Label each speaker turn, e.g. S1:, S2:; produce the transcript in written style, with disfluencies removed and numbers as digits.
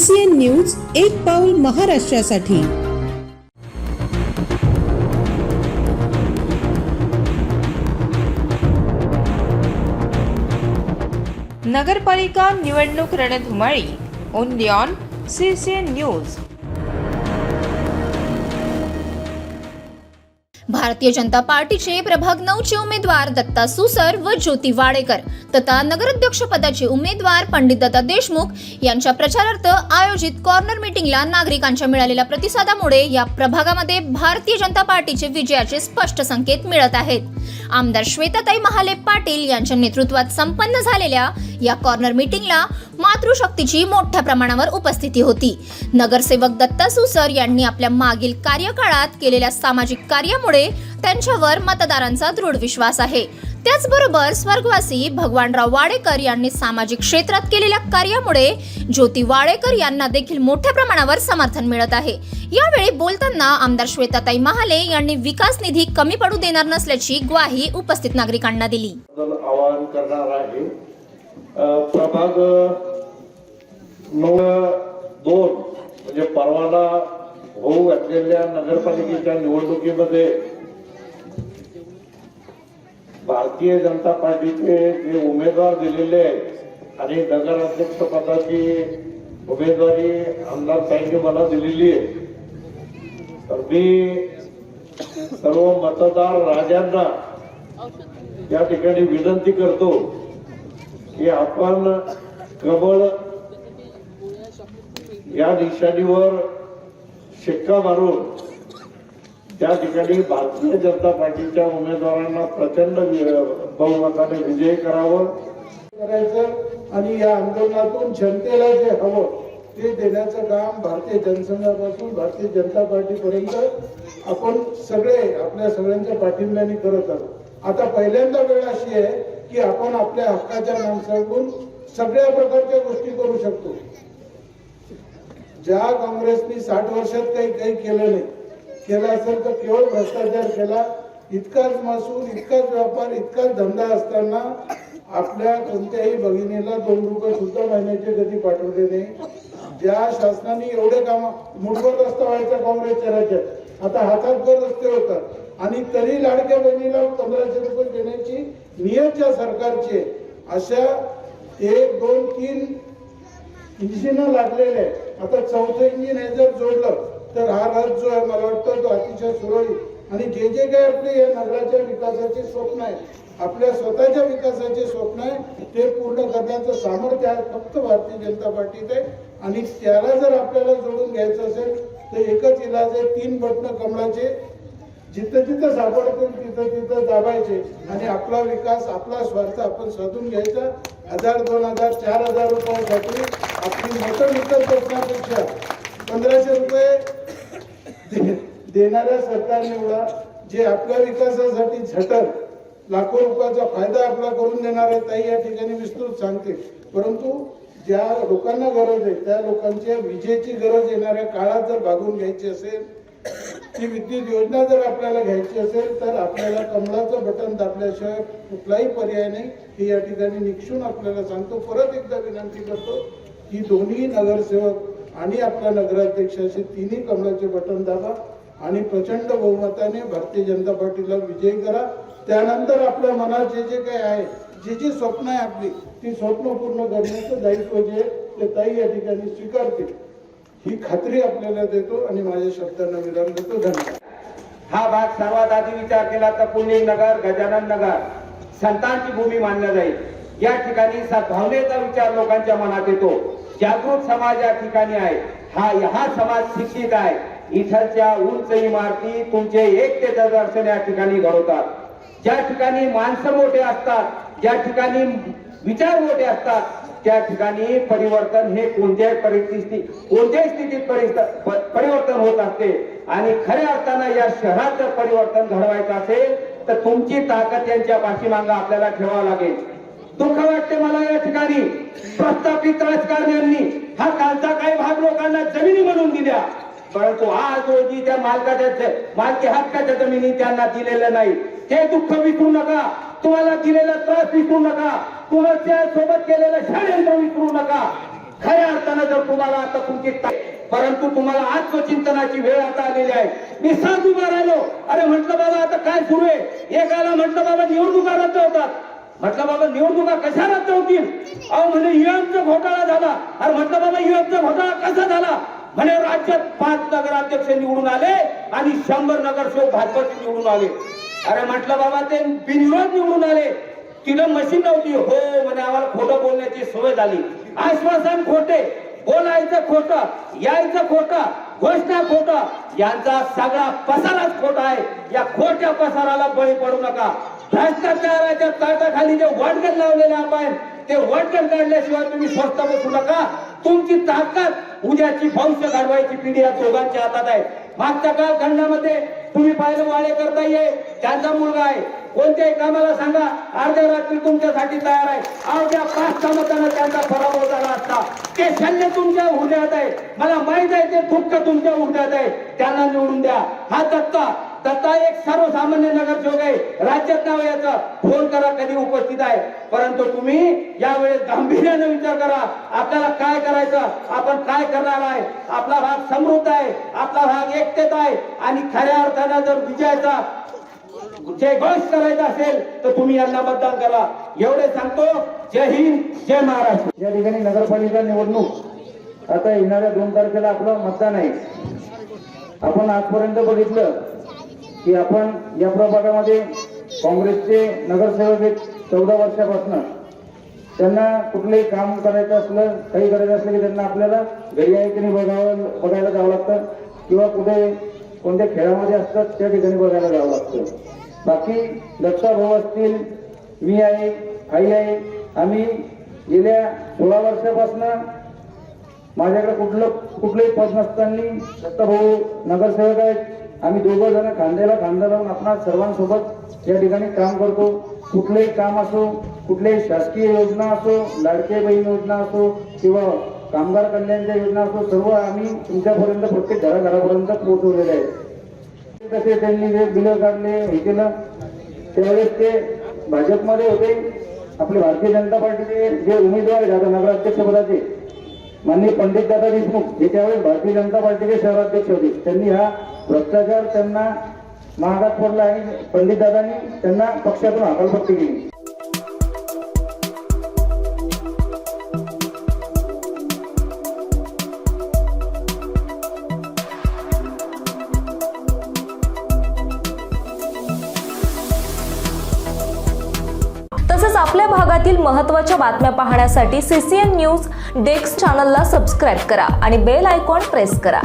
S1: CCN news, एक पाऊल महाराष्ट्रासाठी।
S2: नगरपालिका निवडणूक रणधुमाळी only on CCN news.
S3: Bharatiya Janata पार्टीचे प्रभाग 9चे उमेदवार दत्ता सुसर व ज्योती वाडेकर तथा नगराध्यक्ष पदाचे उमेदवार पंडित दत्ता देशमुख यांच्या प्रचारार्थ आयोजित कॉर्नर मीटिंगला नागरिकांच्या मिळालेल्या प्रतिसादामुळे या प्रभागामध्ये भारतीय जनता पार्टीचे विजयाचे स्पष्ट संकेत मिळत आहेत। आमदार श्वेताताई महाले पाटील यांच्या नेतृत्वात संपन्न झालेल्या या कॉर्नर मीटिंगला मातृशक्तीची मोठ्या प्रमाणावर उपस्थिती होती। नगरसेवक दत्ता सुसर यांनी आपल्या मागील कार्यकाळात केलेल्या सामाजिक कार्यामुळे त्यांच्यावर मतदारांचा दृढ विश्वास आहे। त्याचबरोबर स्वर्गवासी भगवानराव वाडेकर यांनी सामाजिक क्षेत्रात केलेल्या कार्यामुळे ज्योती वाडेकर यांना देखील मोठ्या प्रमाणावर समर्थन मिळत आहे। यावेळी बोलताना आमदार श्वेताताई महाले यांनी विकास निधी कमी पडू देणार नसल्याची ग्वाही उपस्थित नागरिकांना दिली।
S4: आवाहन करणार आहे। प्रभाग 9-2 म्हणजे परवाना होऊ घातलेल्या नगरपालिकेच्या निवडणुकीमध्ये भारतीय जनता पार्टीचे जे उमेदवार दिलेले आहेत आणि नगराध्यक्ष पदाची उमेदवारी आमदार साहेबांनी मला दिलेली आहे, तर मी सर्व मतदार राजांना या ठिकाणी विनंती करतो की आपण कमळ या निशाणीवर शिक्का मारून त्या ठिकाणी भारतीय जनता पार्टीच्या उमेदवारांना प्रचंड बहुमताने विजयी करावं करायचं आणि या आंदोलनातून जनतेला जे हवं ते देण्याचं काम भारतीय जनसंघापासून भारतीय जनता पार्टीपर्यंत आपण सगळे आपल्या सगळ्यांच्या पाठिंब्याने करत आहोत। आता पहिल्यांदा वेळ अशी आहे की आपण आपल्या हक्काच्या माणसाकडून सगळ्या प्रकारच्या गोष्टी करू शकतो। ज्या काँग्रेसने 60 वर्षात काही केलं नाही, केला असेल तर केवळ भ्रष्टाचार केला। इतकाच महसूल, इतकाच व्यापार, इतकाच धंदा असताना आपल्या कोणत्याही भगिनीला 2 रुपये सुद्धा महिन्याचे कधी पाठवले नाही। ज्या शासनाने एवढे काम मुठभर रस्ता व्हायचा काँग्रेसच्या राज्यात, आता हातातभर रस्ते होतात आणि तरी लाडक्या बहिणीला 1500 रुपये देण्याची नियत ज्या सरकारची आहे, अशा 1, 2, 3 इंजिन लागलेले आता 4थं इंजिन हे जर जोडलं तर हा रथ जो आहे मला वाटतं तो अतिशय सुरळीत आणि जे काही आपले या नगराच्या विकासाचे स्वप्न आहे, आपल्या स्वतःच्या विकासाचे स्वप्न आहे, ते पूर्ण करण्याचं सामर्थ्य आहे फक्त भारतीय जनता पार्टीत आहे। आणि त्याला जर आपल्याला जोडून घ्यायचं असेल तर एकच इलाज आहे, 3 बटणं कमळाचे जिथं जिथं सापडतील तिथं तिथं दाबायचे आणि आपला विकास, आपला स्वार्थ आपण साधून घ्यायचा। 1000, 2000, 4000 रुपयासाठी आपली मतं विकत बसण्यापेक्षा 1500 रुपये देणाऱ्या सरकार निवडा, जे आपल्या विकासासाठी झटल, लाखो रुपयाचा फायदा आपला करून देणार आहे। ताई या ठिकाणी विस्तृत सांगते, परंतु ज्या लोकांना गरज आहे त्या लोकांच्या विजेची गरज येणाऱ्या काळात जर भागून घ्यायची असेल, ती विद्युत योजना जर आपल्याला घ्यायची असेल तर आपल्याला कमळाचं बटन दाबल्याशिवाय कुठलाही पर्याय नाही, हे या ठिकाणी निक्षून आपल्याला सांगतो। परत एकदा विनंती करतो की दोन्ही नगरसेवक आणि आपल्या नगराध्यक्षाचे 3ही कमळाचे बटन दाबा आणि प्रचंड बहुमताने भारतीय जनता पार्टीला विजयी करा। त्यानंतर आपल्या मनात जे जे काही आहे, जी स्वप्न आहे आपली, ती स्वप्न पूर्ण करण्याचं दायित्व जे ते ताई या ठिकाणी स्वीकारतील ही खात्री आपल्याला देतो आणि माझ्या शब्दांना विराम देतो। धन्यवाद।
S5: हा भाग सर्वात आधी विचार केला तर पुणे नगर, गजानन नगर संतांची भूमी मानल्या जाईल। या ठिकाणी सद्भावनेचा विचार लोकांच्या मनात येतो। जागृत समाज या ठिकाणी आहे, हा समाज शिक्षित आहे। इथलच्या उंच इमारती तुमचे एकतेचं दर्शन या ठिकाणी घडवतात। ज्या ठिकाणी माणसं मोठे असतात, ज्या ठिकाणी विचार मोठे असतात, त्या ठिकाणी परिवर्तन हे कोणत्याही स्थितीत परिवर्तन होत असते। आणि खऱ्या अर्थानं या शहराचं परिवर्तन घडवायचं असेल तर तुमची ताकद यांच्या पाठीमागे आपल्याला ठेवावं लागेल। दुःख वाटते मला या ठिकाणी प्रस्थापित राजकारण्यांनी हा कालचा काही भाग लोकांना जमिनी म्हणून दिल्या, परंतु आज रोजी त्या मालकी हक्काच्या जमिनी त्यांना दिलेल्या नाही। ते दुःख विसरू नका, तुम्हाला दिलेला त्रास विसरू नका, तुमच्या सोबत केलेलं षडयंत्र विसरू नका। खऱ्या अर्थानं जर तुम्हाला आता तुमची परंतु तुम्हाला आत्मचिंतनाची वेळ आता आलेली आहे. मी साथ उभा राहिलो. अरे म्हटलं बाबा आता काय सुरू आहे. एकाला म्हटलं बाबा निवडणुका रद्द होतात. म्हटलं बाबा निवडणुका कशा रद्द होतील. अहो म्हणे ईव्हीएमचा घोटाळा झाला. अरे म्हटलं बाबा ईव्हीएमचा घोटाळा कसा झाला. म्हणे राज्यात 5 नगराध्यक्ष निवडून आले आणि 100 नगरसेवक भाजपचे निवडून आले. अरे म्हटलं बाबा ते बिनविरोध निवडून आले. तिला मशीन नव्हती. हो म्हणे आम्हाला खोटं बोलण्याची सवय झाली. आश्वासन खोटे, बोलायचं खोटं, यायचं खोटं, घोषणा खोटं, यांचा सगळा पसाराच खोटा आहे. या खोट्या पसाराला बळी पडू नका. भ्रष्टाचाराच्या ताटाखाली जे वडगण लावलेले आपण ते वडगण काढल्याशिवाय तुम्ही स्वस्त बसू नका. तुमची ताकद उद्याची भविष्य घडवायची पिढी या दोघांच्या हातात आहे. मागच्या कालखंडामध्ये तुम्ही पाहिलं वाळेकर ये त्यांचा मुलगा आहे. कोणत्याही कामाला सांगा अर्ध्या रात्री तुमच्यासाठी तयार आहे. अवघ्या 5 मतांना त्यांचा पराभव झाला असता. ते शल्य तुमच्या हृदयात आहे. मला माहित आहे ते दुःख तुमच्या हृदयात आहे. त्यांना निवडून द्या. हा दत्ता एक सर्वसामान्य नगरसेवक आहे. राज्यात नाव याचा फोन करा कधी उपस्थित आहे. परंतु तुम्ही यावेळेस गांभीर्याने विचार करा. आपल्याला काय करायचं, आपण काय करणार आहे. आपला भाग समृद्ध आहे. आपला भाग एकतेत आहे. आणि खऱ्या अर्थानं जर विजयाचा जयघोष करायचा असेल तर तुम्ही यांना मतदान करा. एवढे सांगतो. जय हिंद, जय महाराष्ट्र.
S6: या ठिकाणी नगरपालिका निवडणूक आता येणाऱ्या 2 तारखेला आपलं मतदान आहे. आपण आजपर्यंत बघितलं की आपण या प्रभागामध्ये काँग्रेसचे नगरसेवक आहेत 14 वर्षापासून. त्यांना कुठलंही काम करायचं असलं, काही करायचं असलं की त्यांना आपल्याला घरी आहे की नाही बघायला जावं लागतं किंवा कुठे कोणत्या खेळामध्ये असतात त्या ठिकाणी बघायला जावं लागतं. बाकी दत्ता भाऊ असतील, मी आहे, आई आहे. आम्ही गेल्या 16 वर्षापासून माझ्याकडे कुठलंही पद नसताना दत्ता भाऊ नगरसेवक आहेत. आम्ही 2 जण खांद्याला खांदा लावून आपणा सर्वांसोबत या ठिकाणी काम करतो. कुठलेही काम असो, कुठल्याही शासकीय योजना असो, लाडके बहीण योजना असो किंवा कामगार कल्याणच्या योजना असो, सर्व आम्ही तुमच्यापर्यंत प्रत्येक घराघरापर्यंत पोहोचवलेले आहे. तसे त्यांनी जे बिलं काढले हे केलं त्यावेळेस ते भाजपमध्ये होते. आपले भारतीय जनता पार्टीचे जे उमेदवार आहेत नगराध्यक्ष पदाचे माननीय पंडितदादा देशमुख हे त्यावेळेस भारतीय जनता पार्टीचे शहराध्यक्ष होते. त्यांनी हा भ्रष्टाचार त्यांना महागात पडला आणि पंडितदादांनी त्यांना पक्षातून हकालपट्टी केली.
S7: तसंच आपल्या भागातील महत्त्वाच्या बातम्या पाहण्यासाठी CCN न्यूज डेस्क चॅनलला सबस्क्राईब करा आणि बेल आयकॉन प्रेस करा.